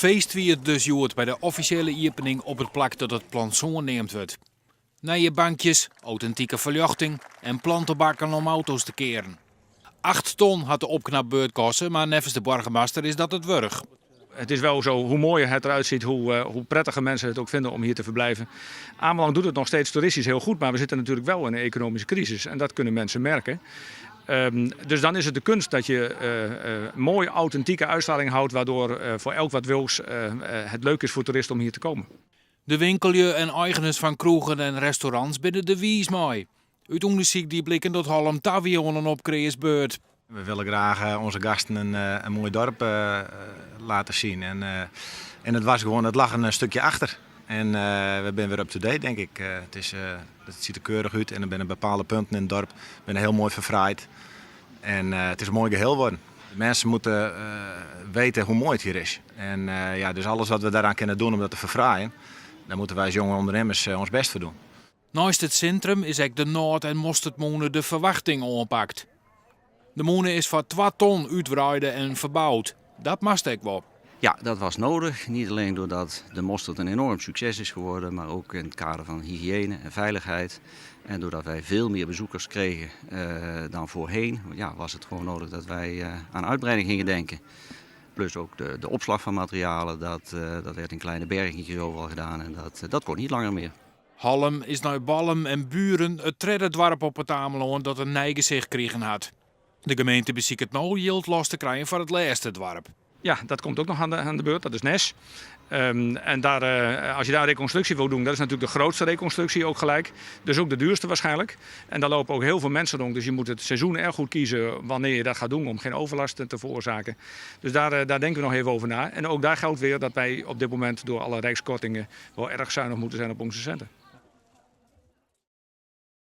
Feest wie het dus joert bij de officiële opening op het plak dat het plantsoen neemt wordt. Nieuwe bankjes, authentieke verlichting en plantenbakken om auto's te keren. 8 ton had de opknapbeurt kosten, maar nevens de burgemeester is dat het wurg. Het is wel zo, hoe mooier het eruit ziet, hoe prettiger mensen het ook vinden om hier te verblijven. Ameland doet het nog steeds toeristisch heel goed, maar we zitten natuurlijk wel in een economische crisis. En dat kunnen mensen merken. Dus dan is het de kunst dat je mooie authentieke uitstraling houdt, waardoor voor elk wat wils het leuk is voor toeristen om hier te komen. De winkelje en eigeners van kroegen en restaurants binnen de wies mooi. Uit onderzoek die blikken dat Halm Tavionen op beurt. We willen graag onze gasten een mooi dorp laten zien. En het was gewoon, het lag een stukje achter. En we zijn weer up-to-date, denk ik. Het ziet er keurig uit en er zijn bepaalde punten in het dorp heel mooi verfraaid. En het is een mooi geheel geworden. De mensen moeten weten hoe mooi het hier is. En dus alles wat we daaraan kunnen doen om dat te verfraaien, daar moeten wij als jonge ondernemers ons best voor doen. Naast het centrum is ook de Noord- en Mosterdmoene de verwachting oppakt. De moene is voor 2 ton uitbreiden en verbouwd. Dat mast ik wel. Ja, dat was nodig. Niet alleen doordat de mosterd een enorm succes is geworden, maar ook in het kader van hygiëne en veiligheid. En doordat wij veel meer bezoekers kregen dan voorheen, ja, was het gewoon nodig dat wij aan uitbreiding gingen denken. Plus ook de opslag van materialen, dat werd in kleine bergjes overal gedaan en dat kon niet langer meer. Halm is naar Ballem en Buren het derde dorp op het Ameland dat een gezicht kregen had. De gemeente beziekt het nou heel last te krijgen voor het laatste dorp. Ja, dat komt ook nog aan de beurt, dat is Nes. En als je daar reconstructie wil doen, dat is natuurlijk de grootste reconstructie ook gelijk. Dus ook de duurste waarschijnlijk. En daar lopen ook heel veel mensen rond. Dus je moet het seizoen erg goed kiezen wanneer je dat gaat doen om geen overlast te veroorzaken. Dus daar denken we nog even over na. En ook daar geldt weer dat wij op dit moment door alle rijkskortingen wel erg zuinig moeten zijn op onze centen.